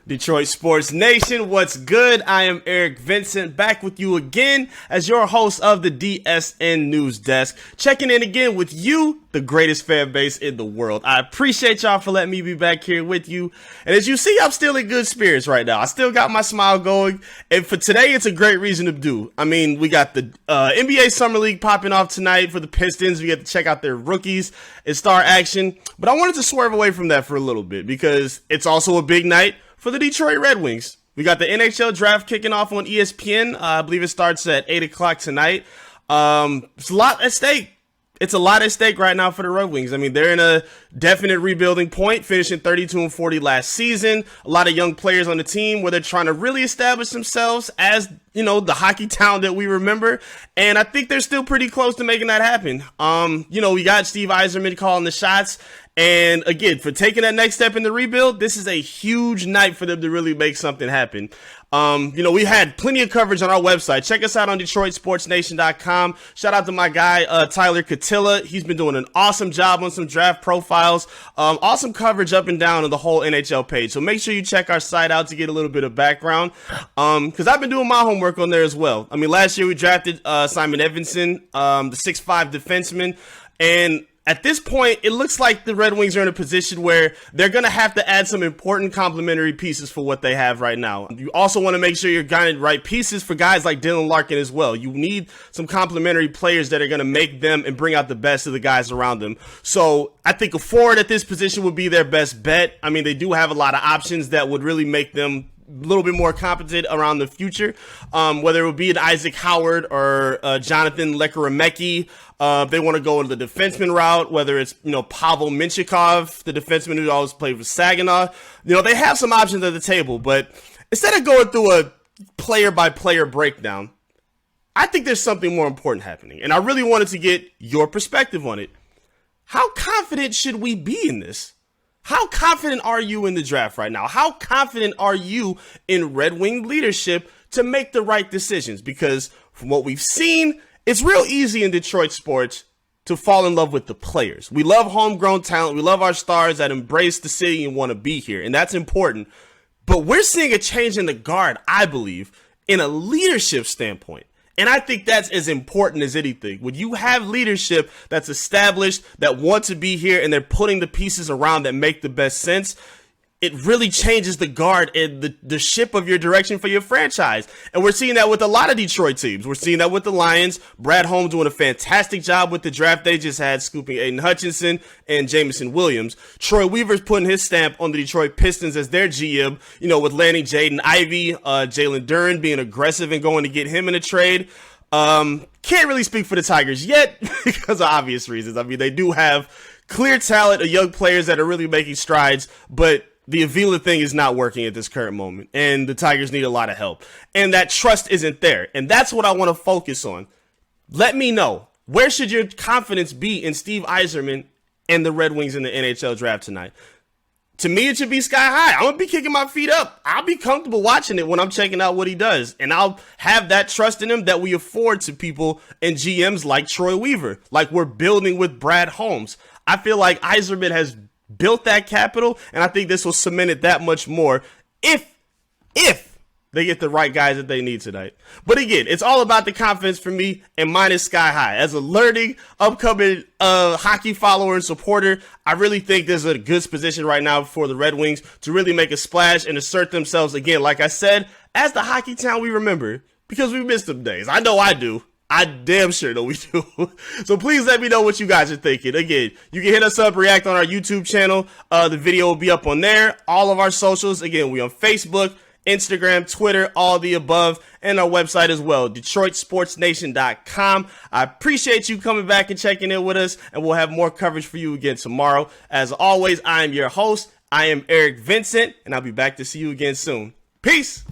Detroit Sports Nation, what's good? I am Eric Vincent, back with you again as your host of the DSN News Desk, checking in again with you, the greatest fan base in the world. I appreciate y'all for letting me be back here with you. And as you see, I'm still in good spirits right now. I still got my smile going. And for today, it's a great reason to do. I mean, we got the NBA Summer League popping off tonight for the Pistons. We get to check out their rookies and star action. But I wanted to swerve away from that for a little bit because it's also a big night for the Detroit Red Wings. We got the NHL Draft kicking off on ESPN. I believe it starts at 8 o'clock tonight. It's a lot at stake. It's a lot at stake right now for the Red Wings. I mean, they're in a definite rebuilding point, finishing 32-40 last season. A lot of young players on the team where they're trying to really establish themselves as, you know, the hockey town that we remember. And I think they're still pretty close to making that happen. We got Steve Yzerman calling the shots. And again, for taking that next step in the rebuild, this is a huge night for them to really make something happen. We had plenty of coverage on our website. Check us out on DetroitSportsNation.com. Shout out to my guy, Tyler Catilla. He's been doing an awesome job on some draft profiles. Awesome coverage up and down on the whole NHL page. So make sure you check our site out to get a little bit of background. Because I've been doing my homework on there as well. I mean, last year we drafted Simon Edvinsson, the 6'5" defenseman. And at this point, it looks like the Red Wings are in a position where they're going to have to add some important complementary pieces for what they have right now. You also want to make sure you're getting the right pieces for guys like Dylan Larkin as well. You need some complementary players that are going to make them and bring out the best of the guys around them. So I think a forward at this position would be their best bet. I mean, they do have a lot of options that would really make them a little bit more competent around the future, whether it would be an Isaac Howard or Jonathan Lekkerimecki. They want to go the defenseman route, whether it's, Pavel Minchikov, the defenseman who always played for Saginaw. They have some options at the table, but instead of going through a player-by-player breakdown, I think there's something more important happening, and I really wanted to get your perspective on it. How confident should we be in this? How confident are you in the draft right now? How confident are you in Red Wing leadership to make the right decisions? Because from what we've seen, it's real easy in Detroit sports to fall in love with the players. We love homegrown talent. We love our stars that embrace the city and want to be here, and that's important. But we're seeing a change in the guard, I believe, in a leadership standpoint. And I think that's as important as anything. When you have leadership that's established, that want to be here, and they're putting the pieces around that make the best sense, it really changes the guard and the ship of your direction for your franchise. And we're seeing that with a lot of Detroit teams. We're seeing that with the Lions. Brad Holmes doing a fantastic job with the draft they just had, scooping Aiden Hutchinson and Jamison Williams. Troy Weaver's putting his stamp on the Detroit Pistons as their GM, with landing Jaden Ivey, Jalen Duren being aggressive and going to get him in a trade. Can't really speak for the Tigers yet because of obvious reasons. I mean, they do have clear talent of young players that are really making strides, but the Avila thing is not working at this current moment, and the Tigers need a lot of help. And that trust isn't there, and that's what I want to focus on. Let me know, where should your confidence be in Steve Yzerman and the Red Wings in the NHL Draft tonight? To me, it should be sky high. I'm going to be kicking my feet up. I'll be comfortable watching it when I'm checking out what he does, and I'll have that trust in him that we afford to people and GMs like Troy Weaver, like we're building with Brad Holmes. I feel like Yzerman has built that capital, and I think this will cement it that much more if they get the right guys that they need tonight. But again, it's all about the confidence for me, and mine is sky high. As a learning, upcoming hockey follower and supporter, I really think there's a good position right now for the Red Wings to really make a splash and assert themselves again, like I said, as the hockey town we remember, because we missed them days. I know I do. I damn sure know we do. So please let me know what you guys are thinking. Again, you can hit us up, react on our YouTube channel. The video will be up on there. All of our socials. Again, we on Facebook, Instagram, Twitter, all the above, and our website as well, DetroitSportsNation.com. I appreciate you coming back and checking in with us, and we'll have more coverage for you again tomorrow. As always, I am your host. I am Eric Vincent, and I'll be back to see you again soon. Peace.